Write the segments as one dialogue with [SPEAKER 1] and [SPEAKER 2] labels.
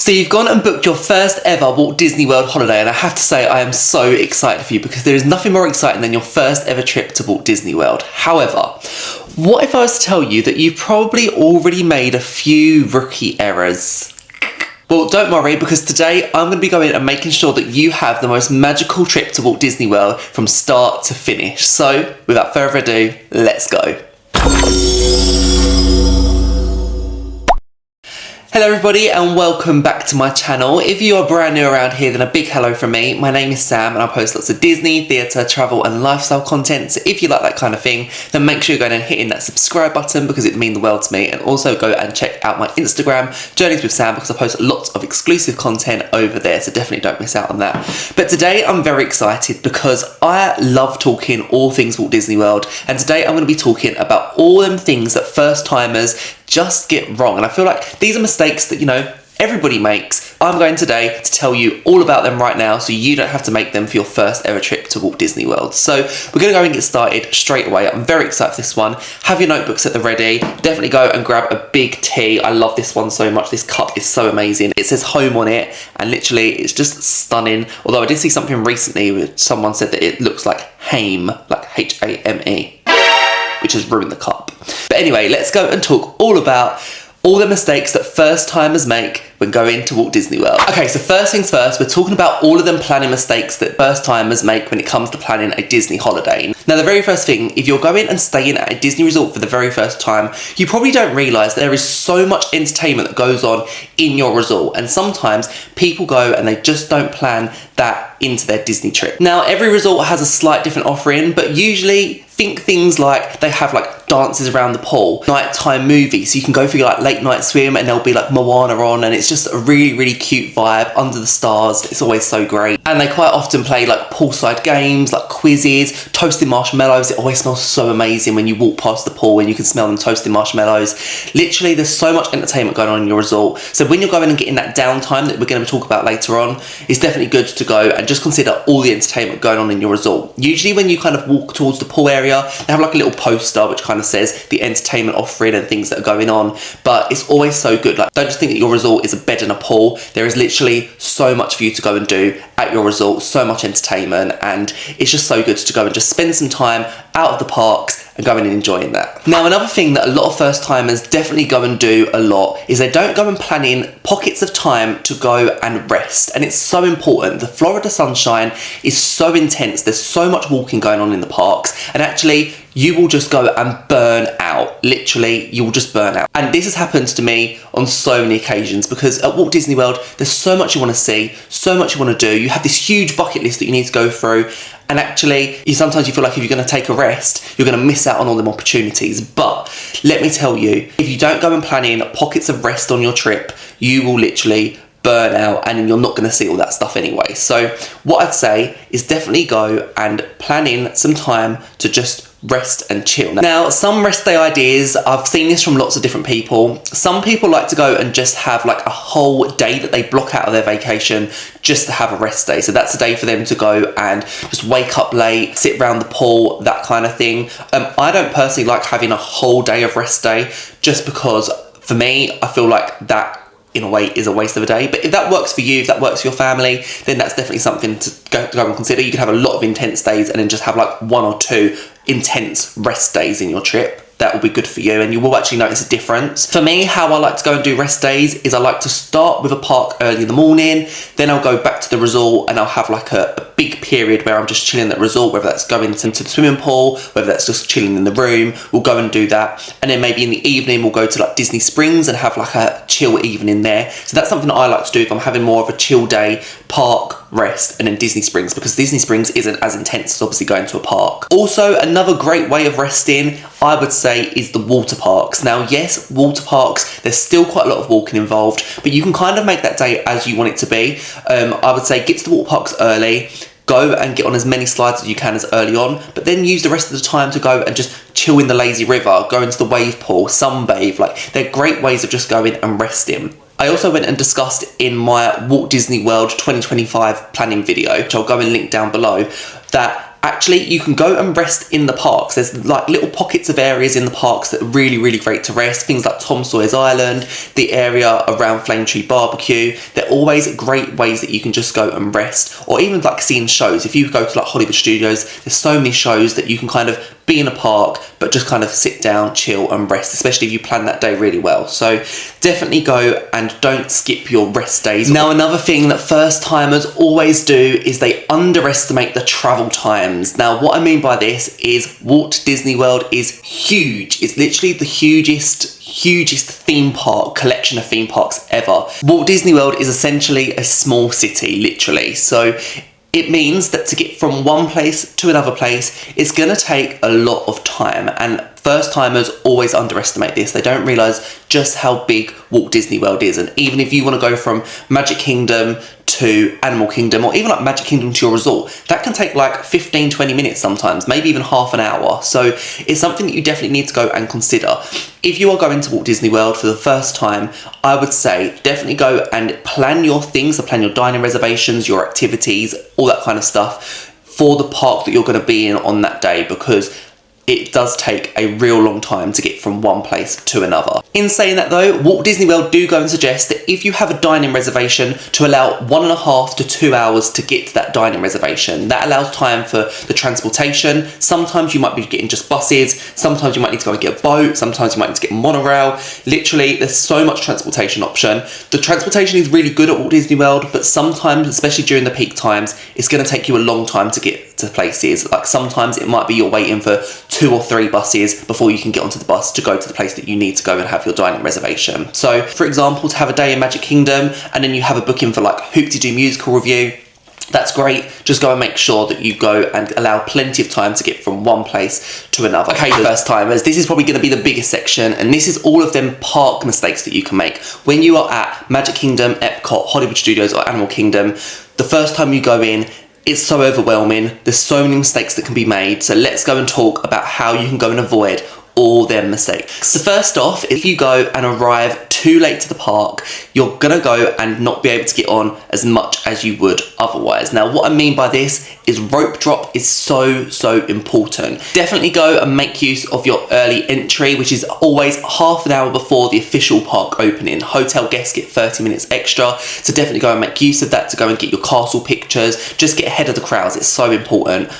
[SPEAKER 1] So you've gone and booked your first ever Walt Disney World holiday, and I have to say I am so excited for you because there is nothing more exciting than your first ever trip to Walt Disney World. However, what if I was to tell you that you've probably already made a few rookie errors? Well, don't worry, because today I'm going to be going and making sure that you have the most magical trip to Walt Disney World from start to finish. So, without further ado, let's go. Hello everybody and welcome back to my channel. If you are brand new around here, then a big hello from me. My name is Sam and I post lots of Disney, theatre, travel and lifestyle content. So if you like that kind of thing, then make sure you're going and hitting that subscribe button because it would mean the world to me. And also go and check out my Instagram, Journeys with Sam, because I post lots of exclusive content over there. So definitely don't miss out on that. But today I'm very excited because I love talking all things Walt Disney World. And today I'm going to be talking about all them things that first timers just get wrong. And I feel like these are mistakes that, everybody makes. I'm going today to tell you all about them right now so you don't have to make them for your first ever trip to Walt Disney World. So we're going to go and get started straight away. I'm very excited for this one. Have your notebooks at the ready. Definitely go and grab a big tea. I love this one so much. This cup is so amazing. It says home on it and literally it's just stunning. Although I did see something recently where someone said that it looks like Hame, like H-A-M-E, which has ruined the cup. But anyway, let's go and talk all about all the mistakes that first timers make when going to Walt Disney World. Okay, so first things first, we're talking about all of them planning mistakes that first timers make when it comes to planning a Disney holiday. Now, the very first thing, if you're going and staying at a Disney resort for the very first time, you probably don't realise there is so much entertainment that goes on in your resort. And sometimes people go and they just don't plan that into their Disney trip. Now, every resort has a slight different offering, but usually think things like they have like dances around the pool, nighttime movies, so you can go for your like late night swim and there'll be like Moana on and it's just a really, really cute vibe under the stars. It's always so great. And they quite often play like poolside games, like quizzes, toasted marshmallows. It always smells so amazing when you walk past the pool and you can smell them toasted marshmallows. Literally, there's so much entertainment going on in your resort. So when you're going and getting that downtime that we're going to talk about later on, it's definitely good to go and just consider all the entertainment going on in your resort. Usually when you kind of walk towards the pool area, they have like a little poster which kind of says the entertainment offering and things that are going on, but it's always so good. Like, don't just think that your resort is a bed and a pool. There is literally so much for you to go and do at your resort, so much entertainment, and it's just so good to go and just spend some time out of the parks and going and enjoying that. Now, another thing that a lot of first timers definitely go and do a lot is they don't go and plan in pockets of time to go and rest. And it's so important. The Florida sunshine is so intense. There's so much walking going on in the parks. And actually, you will just go and burn out. Literally, you will just burn out. And this has happened to me on so many occasions because at Walt Disney World, there's so much you want to see, so much you want to do. You have this huge bucket list that you need to go through. And actually, sometimes you feel like if you're going to take a rest, you're going to miss out on all them opportunities. But let me tell you, if you don't go and plan in pockets of rest on your trip, you will literally burn out and you're not going to see all that stuff anyway. So what I'd say is definitely go and plan in some time to just rest and chill. Now, some rest day ideas, I've seen this from lots of different people. Some people like to go and just have like a whole day that they block out of their vacation just to have a rest day. So that's a day for them to go and just wake up late, sit around the pool, that kind of thing. I don't personally like having a whole day of rest day just because for me, I feel like that in a way is a waste of a day. But if that works for you, if that works for your family, then that's definitely something to go and consider. You can have a lot of intense days and then just have like one or two intense rest days in your trip. That will be good for you and you will actually notice a difference. For me, how I like to go and do rest days is I like to start with a park early in the morning, then I'll go back to the resort and I'll have like a big period where I'm just chilling at the resort, whether that's going into the swimming pool, whether that's just chilling in the room, we'll go and do that. And then maybe in the evening, we'll go to like Disney Springs and have like a chill evening there. So that's something that I like to do if I'm having more of a chill day, park, rest, and then Disney Springs, because Disney Springs isn't as intense as obviously going to a park. Also, another great way of resting, I would say, is the water parks. Now, yes, water parks, there's still quite a lot of walking involved, but you can kind of make that day as you want it to be. I would say get to the water parks early, go and get on as many slides as you can as early on, but then use the rest of the time to go and just chill in the lazy river, go into the wave pool, sunbathe. Like, they're great ways of just going and resting. I also went and discussed in my Walt Disney World 2025 planning video, which I'll go and link down below, that actually you can go and rest in the parks. There's like little pockets of areas in the parks that are really, really great to rest. Things like Tom Sawyer's Island, the area around Flame Tree Barbecue. They're always great ways that you can just go and rest, or even like seeing shows. If you go to like Hollywood Studios, there's so many shows that you can kind of be in a park but just kind of sit down, chill and rest, especially if you plan that day really well. So definitely go and don't skip your rest days. Now, another thing that first timers always do is they underestimate the travel times. Now, what I mean by this is Walt Disney World is huge. It's literally the hugest theme park collection of theme parks ever. Walt Disney World is essentially a small city, literally. So it means that to get from one place to another place, it's going to take a lot of time, and first timers always underestimate this. They don't realise just how big Walt Disney World is. And even if you want to go from Magic Kingdom to Animal Kingdom, or even like Magic Kingdom to your resort, that can take like 15-20 minutes sometimes, maybe even half an hour. So it's something that you definitely need to go and consider. If you are going to Walt Disney World for the first time, I would say definitely go and plan your things, so plan your dining reservations, your activities, all that kind of stuff for the park that you're going to be in on that day, because it does take a real long time to get from one place to another. In saying that though, Walt Disney World do go and suggest that if you have a dining reservation, to allow 1.5 to 2 hours to get to that dining reservation. That allows time for the transportation. Sometimes you might be getting just buses, sometimes you might need to go and get a boat, sometimes you might need to get a monorail. Literally, there's so much transportation option. The transportation is really good at Walt Disney World, but sometimes, especially during the peak times, it's going to take you a long time to get to places. Like sometimes it might be you're waiting for 2 or 3 buses before you can get onto the bus to go to the place that you need to go and have your dining reservation. So for example, to have a day in Magic Kingdom and then you have a booking for like Hoop-de-Doo musical review, that's great. Just go and make sure that you go and allow plenty of time to get from one place to another. Okay, first timers, this is probably going to be the biggest section, and this is all of them park mistakes that you can make. When you are at Magic Kingdom, Epcot, Hollywood Studios or Animal Kingdom, the first time you go in, it's so overwhelming. There's so many mistakes that can be made. So let's go and talk about how you can go and avoid all them mistakes. So first off, if you go and arrive too late to the park, you're gonna go and not be able to get on as much as you would otherwise. Now, what I mean by this is rope drop is so important. Definitely go and make use of your early entry, which is always half an hour before the official park opening. Hotel guests get 30 minutes extra, so definitely go and make use of that to go and get your castle pictures. Just get ahead of the crowds, it's so important.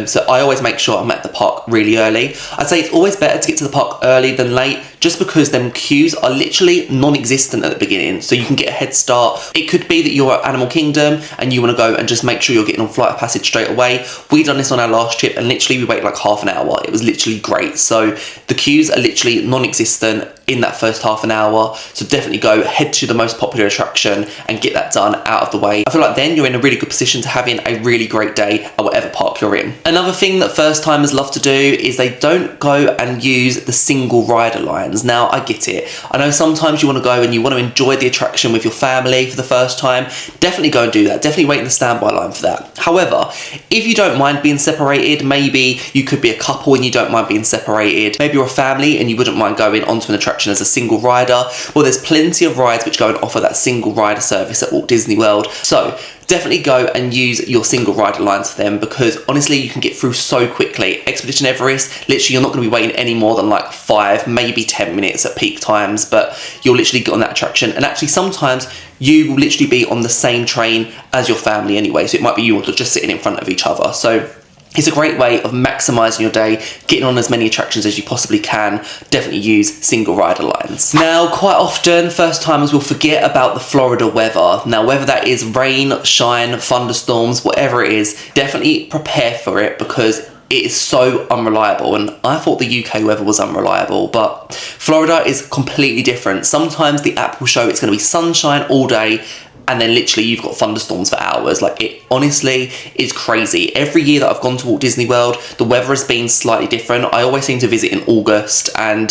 [SPEAKER 1] So I always make sure I'm at the park really early. I'd say it's always better to get to the park early than late, just because them queues are literally non-existent at the beginning, so you can get a head start. It could be that you're at Animal Kingdom and you want to go and just make sure you're getting on Flight of Passage straight away. We done this on our last trip and literally we waited like half an hour. It was literally great. So the queues are literally non-existent in that first half an hour, so definitely go head to the most popular attraction and get that done out of the way. I feel like then you're in a really good position to having a really great day at whatever park you're in. Another thing that first timers love to do is they don't go and use the single rider lines. Now, I get it. I know sometimes you want to go and you want to enjoy the attraction with your family for the first time. Definitely go and do that. Definitely wait in the standby line for that. However, if you don't mind being separated, maybe you could be a couple and you don't mind being separated. Maybe you're a family and you wouldn't mind going onto an attraction as a single rider. Well, there's plenty of rides which go and offer that single rider service at Walt Disney World. So definitely go and use your single rider lines for them, because honestly you can get through so quickly. Expedition Everest, literally you're not going to be waiting any more than like 5, maybe 10 minutes at peak times, but you'll literally get on that attraction, and actually sometimes you will literally be on the same train as your family anyway, so it might be you all just sitting in front of each other. So it's a great way of maximising your day, getting on as many attractions as you possibly can. Definitely use single rider lines. Now, quite often, first timers will forget about the Florida weather. Now, whether that is rain, shine, thunderstorms, whatever it is, definitely prepare for it, because it is so unreliable. And I thought the UK weather was unreliable, but Florida is completely different. Sometimes the app will show it's going to be sunshine all day, and then literally you've got thunderstorms for hours. Like, it honestly is crazy. Every year that I've gone to Walt Disney World, the weather has been slightly different. I always seem to visit in August, and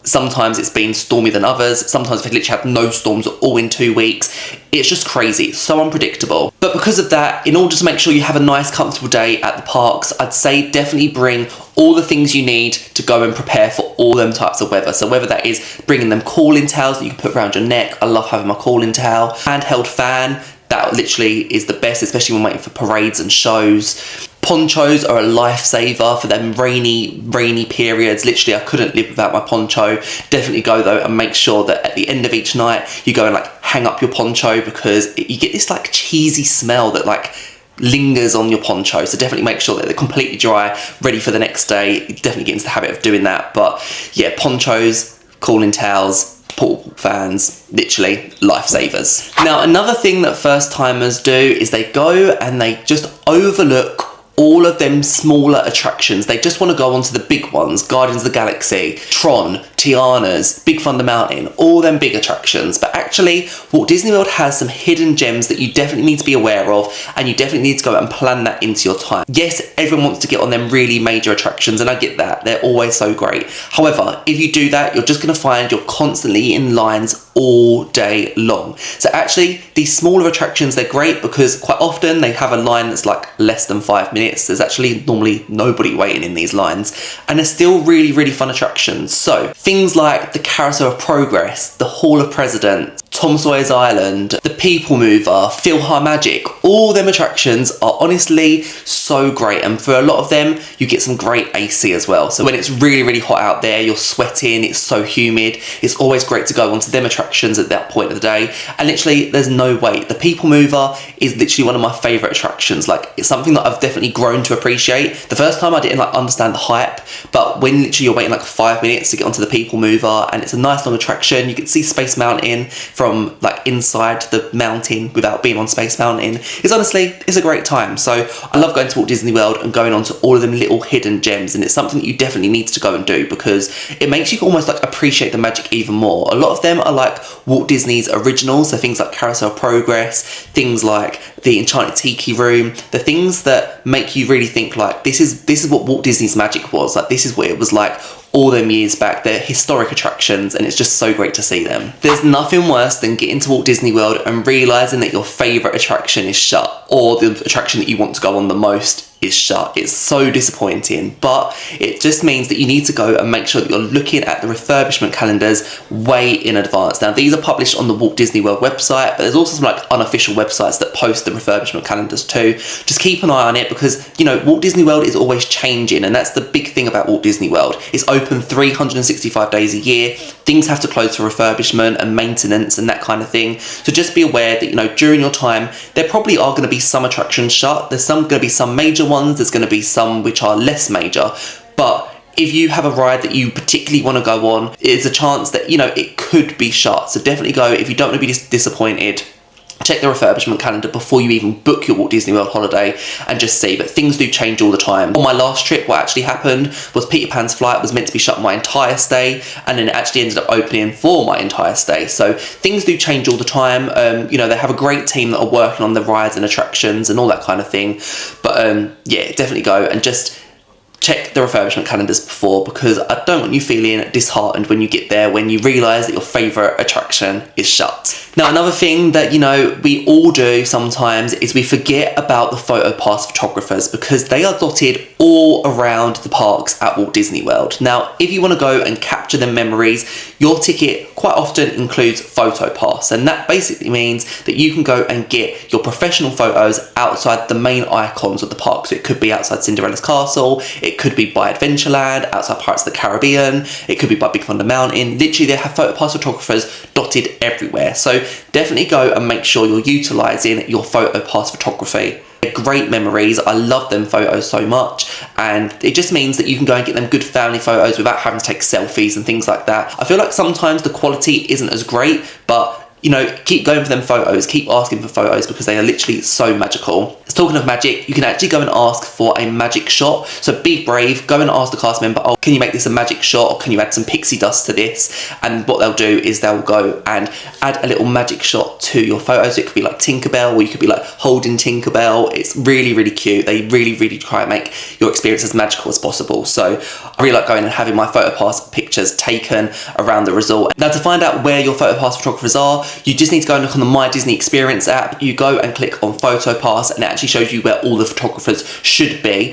[SPEAKER 1] sometimes it's been stormier than others. Sometimes we've literally had no storms at all in 2 weeks. It's just crazy, it's so unpredictable. But because of that, in order to make sure you have a nice, comfortable day at the parks, I'd say definitely bring all the things you need to go and prepare for all them types of weather. So whether that is bringing them cooling towels that you can put around your neck. I love having my cooling towel. Handheld fan, that literally is the best, especially when waiting for parades and shows. Ponchos are a lifesaver for them rainy periods. Literally, I couldn't live without my poncho. Definitely go though and make sure that at the end of each night, you go and like hang up your poncho, because you get this like cheesy smell that like lingers on your poncho. So definitely make sure that they're completely dry, ready for the next day. Definitely get into the habit of doing that. But yeah, ponchos, cooling towels, portable fans, literally lifesavers. Now, another thing that first timers do is they go and they just overlook all of them smaller attractions. They just want to go onto the big ones, Guardians of the Galaxy, Tron, Tiana's, Big Thunder Mountain, all them big attractions. But actually, Walt Disney World has some hidden gems that you definitely need to be aware of, and you definitely need to go and plan that into your time. Yes, everyone wants to get on them really major attractions, and I get that. They're always so great. However, if you do that, you're just going to find you're constantly in lines all day long. So actually, these smaller attractions, they're great because quite often they have a line that's like less than 5 minutes. There's actually normally nobody waiting in these lines, and they're still really fun attractions. So things like the Carousel of Progress, the Hall of Presidents, Tom Sawyer's Island, the People Mover, PhilharMagic, all them attractions are honestly so great, and for a lot of them you get some great AC as well. So when it's really hot out there, you're sweating, it's so humid, it's always great to go onto them attractions at that point of the day. And literally there's no wait. The People Mover is literally one of my favourite attractions. Like, it's something that I've definitely grown to appreciate. The first time I didn't like understand the hype, but when literally you're waiting like 5 minutes to get onto the People Mover, and it's a nice long attraction, you can see Space Mountain from like inside the mountain without being on Space Mountain. It's a great time. So I love going to Walt Disney World and going on to all of them little hidden gems, and it's something that you definitely need to go and do because it makes you almost like appreciate the magic even more. A lot of them are like Walt Disney's originals, so things like Carousel of Progress, things like the Enchanted Tiki Room, the things that make you really think like this is what Walt Disney's magic was. Like, this is what it was like all them years back. They're historic attractions, and it's just so great to see them. There's nothing worse than getting to Walt Disney World and realising that your favourite attraction is shut, or the attraction that you want to go on the most is shut. It's so disappointing, but it just means that you need to go and make sure that you're looking at the refurbishment calendars way in advance. Now, these are published on the Walt Disney World website, but there's also some like unofficial websites that post the refurbishment calendars too. Just keep an eye on it because, you know, Walt Disney World is always changing, and that's the big thing about Walt Disney World. It's open 365 days a year. Things have to close for refurbishment and maintenance and that kind of thing. So just be aware that, you know, during your time, there probably are going to be some attractions shut. There's going to be some major ones. There's going to be some which are less major. But if you have a ride that you particularly want to go on, there's a chance that, you know, it could be shut. So definitely go. If you don't want to be disappointed, check the refurbishment calendar before you even book your Walt Disney World holiday and just see. But things do change all the time. On my last trip, what actually happened was Peter Pan's flight was meant to be shut my entire stay, and then it actually ended up opening for my entire stay. So things do change all the time. You know, they have a great team that are working on the rides and attractions and all that kind of thing. But yeah, definitely go and just check the refurbishment calendars before, because I don't want you feeling disheartened when you get there, when you realise that your favourite attraction is shut. Now, another thing that, you know, we all do sometimes is we forget about the photo pass photographers, because they are dotted all around the parks at Walt Disney World. Now, if you want to go and capture them memories, your ticket quite often includes photo pass, and that basically means that you can go and get your professional photos outside the main icons of the park. So it could be outside Cinderella's castle, it could be by Adventureland, outside Pirates of the Caribbean, it could be by Big Thunder Mountain. Literally, they have photo pass photographers dotted everywhere. So definitely go and make sure you're utilising your photo pass photography. They're great memories. I love them photos so much, and it just means that you can go and get them good family photos without having to take selfies and things like that. I feel like sometimes the quality isn't as great, but you know, keep going for them photos, keep asking for photos, because they are literally so magical. Talking of magic, you can actually go and ask for a magic shot. So be brave, go and ask the cast member, oh, can you make this a magic shot, or can you add some pixie dust to this? And what they'll do is they'll go and add a little magic shot to your photos. So it could be like Tinkerbell, or you could be like holding Tinkerbell. It's really cute. They really try and make your experience as magical as possible. So I really like going and having my photo pass pictures taken around the resort. Now, to find out where your photo pass photographers are, you just need to go and look on the My Disney Experience app. You go and click on Photo Pass, and it actually shows you where all the photographers should be.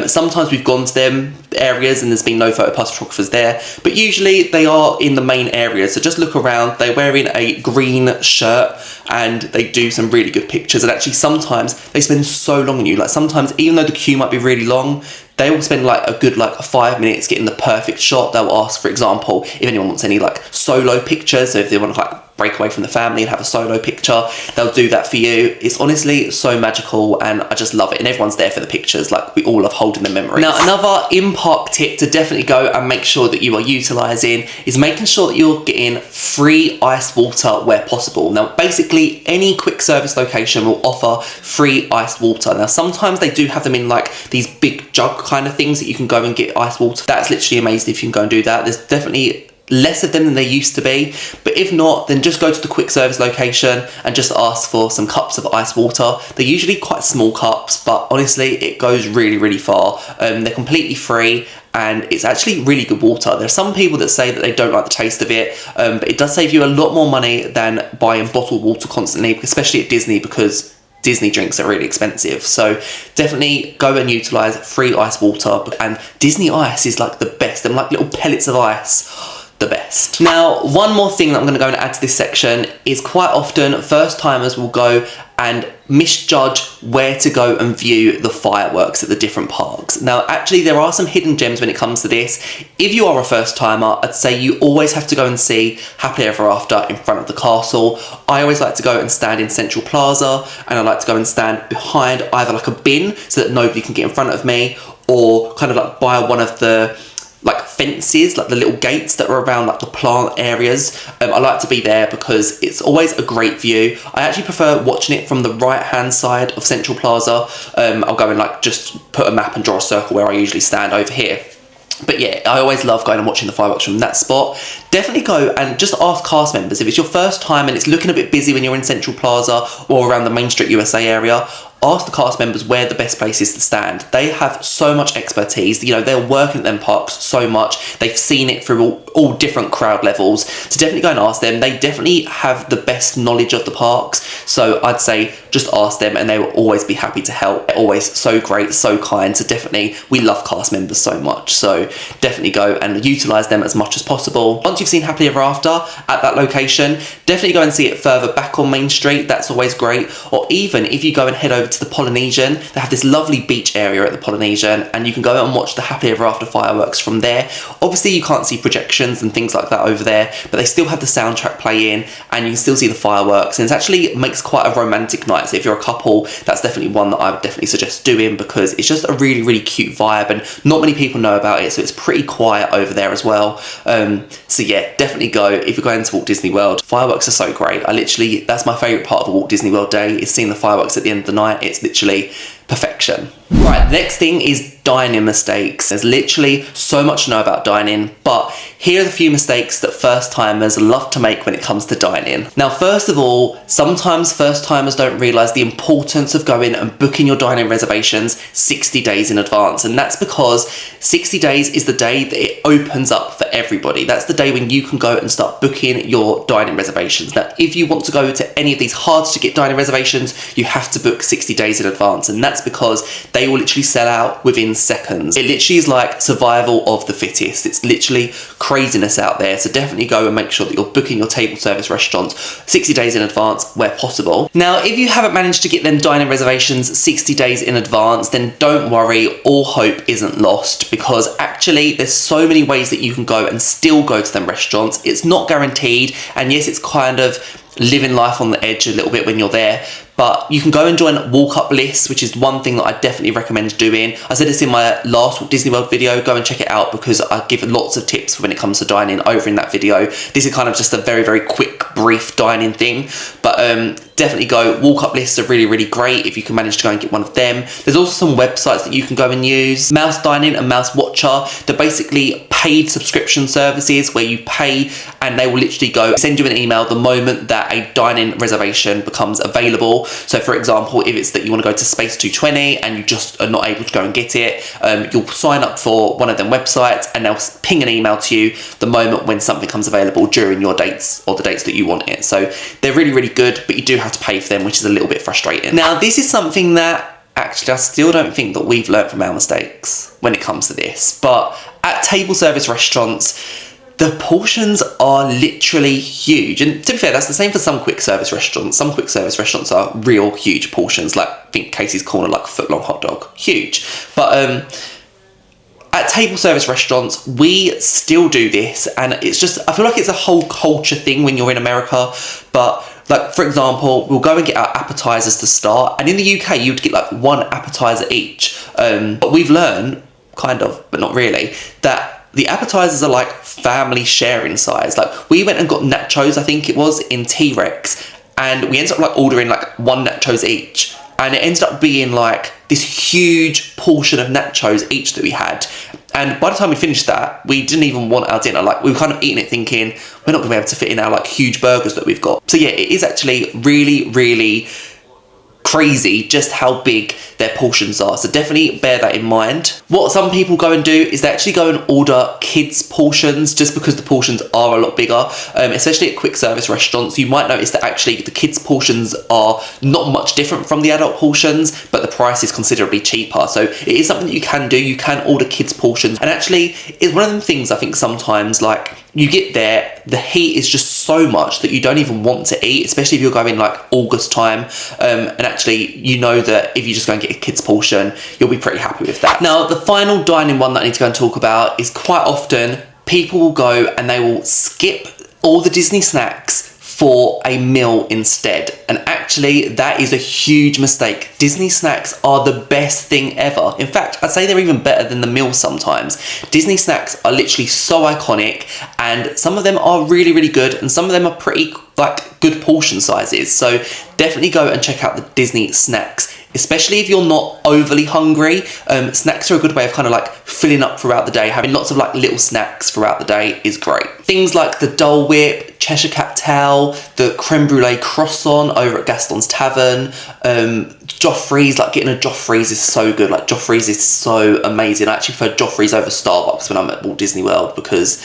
[SPEAKER 1] Sometimes we've gone to them areas and there's been no Photo Pass photographers there, but usually they are in the main area. So just look around. They're wearing a green shirt and they do some really good pictures. And actually sometimes they spend so long on you. Like sometimes, even though the queue might be really long, they will spend like a good 5 minutes getting the perfect shot. They'll ask, for example, if anyone wants any like solo pictures. So if they want to like break away from the family and have a solo picture, they'll do that for you. It's honestly so magical and I just love it. And everyone's there for the pictures. Like we all love holding the memories. Now, another in-park tip to definitely go and make sure that you are utilising is making sure that you're getting free iced water where possible. Now, basically any quick service location will offer free iced water. Now, sometimes they do have them in like these big jug kind of things that you can go and get iced water. That's literally amazing if you can go and do that. There's definitely less of them than there used to be, but if not, then just go to the quick service location and just ask for some cups of ice water. They're usually quite small cups, but honestly it goes really far. They're completely free and it's actually really good water. There are some people that say that they don't like the taste of it, but it does save you a lot more money than buying bottled water constantly, especially at Disney, because Disney drinks are really expensive. So definitely go and utilise free ice water, and Disney ice is like the best. They're like little pellets of ice. The best. Now, one more thing that I'm going to go and add to this section is quite often first timers will go and misjudge where to go and view the fireworks at the different parks. Now, actually, there are some hidden gems when it comes to this. If you are a first timer, I'd say you always have to go and see Happily Ever After in front of the castle. I always like to go and stand in Central Plaza, and I like to go and stand behind either like a bin so that nobody can get in front of me, or kind of like by one of the like fences, like the little gates that are around like the plant areas. I like to be there because it's always a great view. I actually prefer watching it from the right hand side of Central Plaza. I'll go and like just put a map and draw a circle where I usually stand over here. But yeah, I always love going and watching the fireworks from that spot. Definitely go and just ask cast members. If it's your first time and it's looking a bit busy when you're in Central Plaza or around the Main Street USA area, ask the cast members where the best place is to stand. They have so much expertise. You know, they're working at them parks so much. They've seen it through all different crowd levels. So definitely go and ask them. They definitely have the best knowledge of the parks. So I'd say just ask them and they will always be happy to help. They're always so great, so kind. So definitely, we love cast members so much. So definitely go and utilise them as much as possible. Once you've seen Happily Ever After at that location, definitely go and see it further back on Main Street. That's always great. Or even if you go and head over to the Polynesian, they have this lovely beach area at the Polynesian, and you can go and watch the Happily Ever After fireworks from there. Obviously you can't see projections and things like that over there, but they still have the soundtrack playing and you can still see the fireworks, and it actually makes quite a romantic night. So if you're a couple, that's definitely one that I would definitely suggest doing, because it's just a really cute vibe and not many people know about it, so it's pretty quiet over there as well. So yeah, definitely go if you're going to Walt Disney World. Fireworks are so great. That's my favourite part of a Walt Disney World day, is seeing the fireworks at the end of the night. It's literally perfection. Right, next thing is dining mistakes. There's literally so much to know about dining, but here are the few mistakes that first timers love to make when it comes to dining. Now, first of all, sometimes first timers don't realise the importance of going and booking your dining reservations 60 days in advance, and that's because 60 days is the day that it opens up for everybody. That's the day when you can go and start booking your dining reservations. Now, if you want to go to any of these hard to get dining reservations, you have to book 60 days in advance, and that's because they will literally sell out within seconds. It literally is like survival of the fittest. It's literally craziness out there. So definitely go and make sure that you're booking your table service restaurants 60 days in advance where possible. Now, if you haven't managed to get them dining reservations 60 days in advance, then don't worry, all hope isn't lost, because actually there's so many ways that you can go and still go to them restaurants. It's not guaranteed, and yes, it's kind of living life on the edge a little bit when you're there, but you can go and join walk-up lists, which is one thing that I definitely recommend doing. I said this in my last Walt Disney World video. Go and check it out, because I give lots of tips when it comes to dining over in that video. This is kind of just a very quick, brief dining thing, but definitely go. Walk-up lists are really great if you can manage to go and get one of them. There's also some websites that you can go and use. Mouse Dining and Mouse Watcher, they're basically paid subscription services where you pay and they will literally go send you an email the moment that a dining reservation becomes available. So for example, if it's that you want to go to Space 220 and you just are not able to go and get it, you'll sign up for one of them websites and they'll ping an email to you the moment when something comes available during your dates or the dates that you want it. So they're really good, but you do have to pay for them, which is a little bit frustrating. Now, this is something that actually I still don't think that we've learned from our mistakes when it comes to this, but at table service restaurants, the portions are literally huge. And to be fair, that's the same for some quick service restaurants. Some quick service restaurants are real huge portions, like I think Casey's Corner, like a foot-long hot dog, huge. But at table service restaurants, we still do this, and it's just, I feel like it's a whole culture thing when you're in America. But like, for example, we'll go and get our appetizers to start, and in the UK you'd get like one appetizer each. But we've learned, kind of, but not really, that the appetizers are like family sharing size. Like, we went and got nachos, I think it was, in T-Rex, and we ended up like ordering like one nachos each. And it ended up being like this huge portion of nachos each that we had. And by the time we finished that, we didn't even want our dinner. Like, we were kind of eating it thinking, we're not going to be able to fit in our like huge burgers that we've got. So yeah, it is actually really crazy just how big their portions are. So definitely bear that in mind. What some people go and do is they actually go and order kids portions just because the portions are a lot bigger. Especially at quick service restaurants, you might notice that actually the kids portions are not much different from the adult portions, but the price is considerably cheaper. So it is something that you can do. You can order kids portions, and actually it's one of them things I think sometimes, like, you get there, the heat is just so much that you don't even want to eat, especially if you're going like August time, and actually you know that if you just go and get a kid's portion, you'll be pretty happy with that. Now, the final dining one that I need to go and talk about is quite often people will go and they will skip all the Disney snacks for a meal instead. And actually, that is a huge mistake. Disney snacks are the best thing ever. In fact, I'd say they're even better than the meal sometimes. Disney snacks are literally so iconic, and some of them are really good, and some of them are pretty like good portion sizes. So definitely go and check out the Disney snacks. Especially if you're not overly hungry, snacks are a good way of kind of like filling up throughout the day. Having lots of like little snacks throughout the day is great. Things like the Dole Whip, Cheshire Cat Towel, the creme brulee croissant over at Gaston's Tavern, Joffrey's, like getting a Joffrey's is so good. Like, Joffrey's is so amazing. I actually prefer Joffrey's over Starbucks when I'm at Walt Disney World because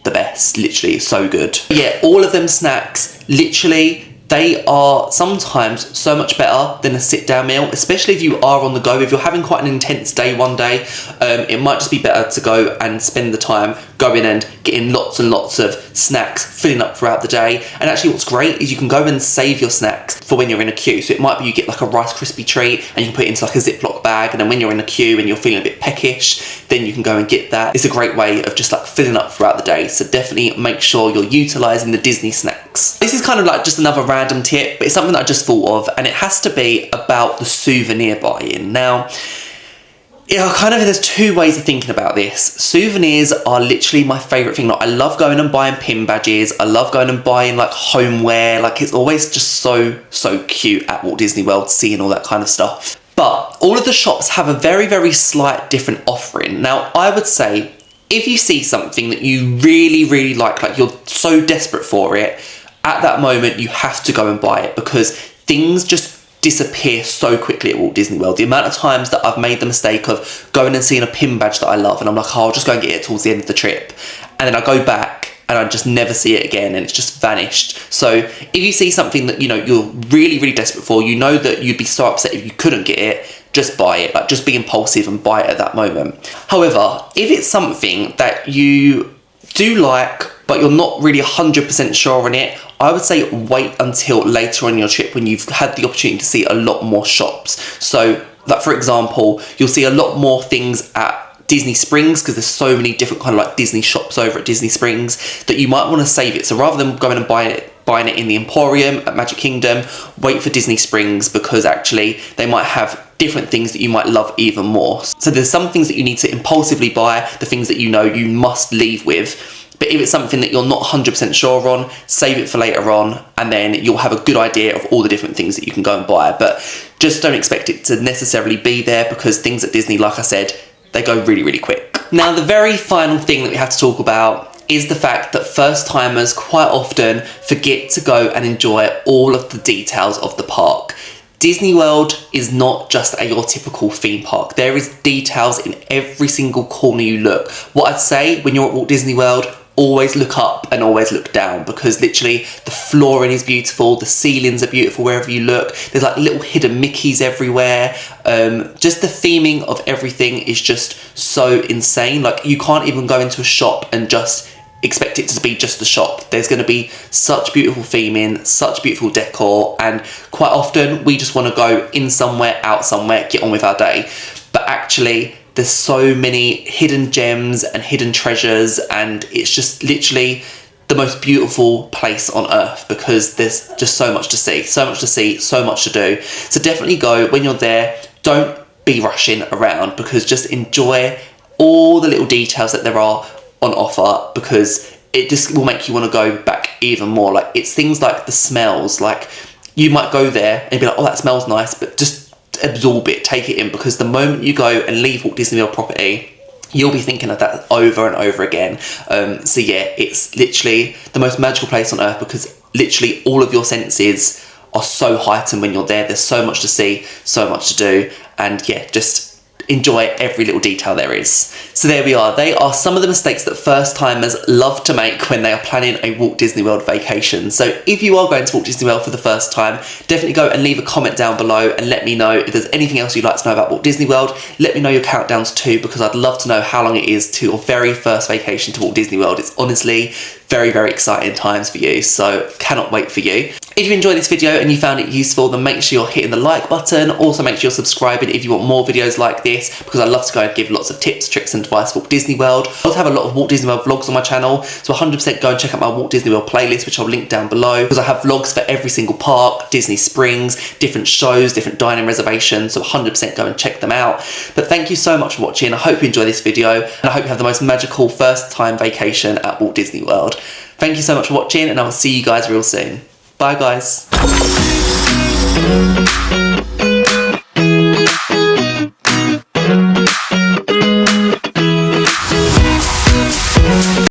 [SPEAKER 1] the best, literally so good. Yeah, all of them snacks, literally, they are sometimes so much better than a sit-down meal, especially if you are on the go. If you're having quite an intense day one day, it might just be better to go and spend the time going and getting lots and lots of snacks, filling up throughout the day. And actually what's great is you can go and save your snacks for when you're in a queue. So it might be you get like a Rice Krispie treat and you can put it into like a Ziploc bag, and then when you're in a queue and you're feeling a bit peckish, then you can go and get that. It's a great way of just like filling up throughout the day. So definitely make sure you're utilising the Disney snacks. This is kind of like just another random tip, but it's something that I just thought of, and it has to be about the souvenir buying. Now, there's two ways of thinking about this. Souvenirs are literally my favourite thing. Like, I love going and buying pin badges. I love going and buying like homeware. Like, it's always just so cute at Walt Disney World, seeing all that kind of stuff. But all of the shops have a very slight different offering. Now, I would say if you see something that you really like you're so desperate for it, at that moment you have to go and buy it, because things just disappear so quickly at Walt Disney World. The amount of times that I've made the mistake of going and seeing a pin badge that I love, and I'm like, oh, I'll just go and get it towards the end of the trip, and then I go back and I just never see it again, and it's just vanished. So if you see something that, you know, you're really desperate for, you know that you'd be so upset if you couldn't get it, just buy it. Like, just be impulsive and buy it at that moment. However, if it's something that you do like but you're not really 100% sure on it, I would say wait until later on your trip when you've had the opportunity to see a lot more shops. So, like, for example, you'll see a lot more things at Disney Springs, because there's so many different kind of like Disney shops over at Disney Springs, that you might want to save it. So rather than going and buying it in the Emporium at Magic Kingdom, wait for Disney Springs, because actually they might have different things that you might love even more. So there's some things that you need to impulsively buy, the things that you know you must leave with. But if it's something that you're not 100% sure on, save it for later on, and then you'll have a good idea of all the different things that you can go and buy. But just don't expect it to necessarily be there, because things at Disney, like I said, they go really, really quick. Now, the very final thing that we have to talk about is the fact that first timers quite often forget to go and enjoy all of the details of the park. Disney World is not just your typical theme park. There is details in every single corner you look. What I'd say when you're at Walt Disney World, always look up and always look down, because literally the flooring is beautiful, the ceilings are beautiful wherever you look. There's like little hidden Mickeys everywhere. Just the theming of everything is just so insane. Like, you can't even go into a shop and just expect it to be just the shop. There's going to be such beautiful theming, such beautiful decor, and quite often we just want to go in somewhere, out somewhere, get on with our day. But actually, there's so many hidden gems and hidden treasures, and it's just literally the most beautiful place on earth, because there's just so much to see, so much to do. So definitely go when you're there. Don't be rushing around, because just enjoy all the little details that there are on offer, because it just will make you want to go back even more. Like, it's things like the smells. Like, you might go there and be like, oh, that smells nice, but just absorb it, take it in, because the moment you go and leave Walt Disney World property, you'll be thinking of that over and over again. So yeah, it's literally the most magical place on earth, because literally all of your senses are so heightened when you're there. There's so much to see, so much to do, and yeah, just enjoy every little detail there is. So there we are. They are some of the mistakes that first timers love to make when they are planning a Walt Disney World vacation. So if you are going to Walt Disney World for the first time, definitely go and leave a comment down below and let me know if there's anything else you'd like to know about Walt Disney World. Let me know your countdowns too, because I'd love to know how long it is to your very first vacation to Walt Disney World. It's honestly very, very exciting times for you, so cannot wait for you. If you enjoyed this video and you found it useful, then make sure you're hitting the like button. Also, make sure you're subscribing if you want more videos like this, because I love to go and give lots of tips, tricks and advice for Walt Disney World. I also have a lot of Walt Disney World vlogs on my channel, so 100% go and check out my Walt Disney World playlist, which I'll link down below, because I have vlogs for every single park, Disney Springs, different shows, different dining reservations, so 100% go and check them out. But thank you so much for watching. I hope you enjoy this video, and I hope you have the most magical first time vacation at Walt Disney World. Thank you so much for watching, and I will see you guys real soon. Bye guys.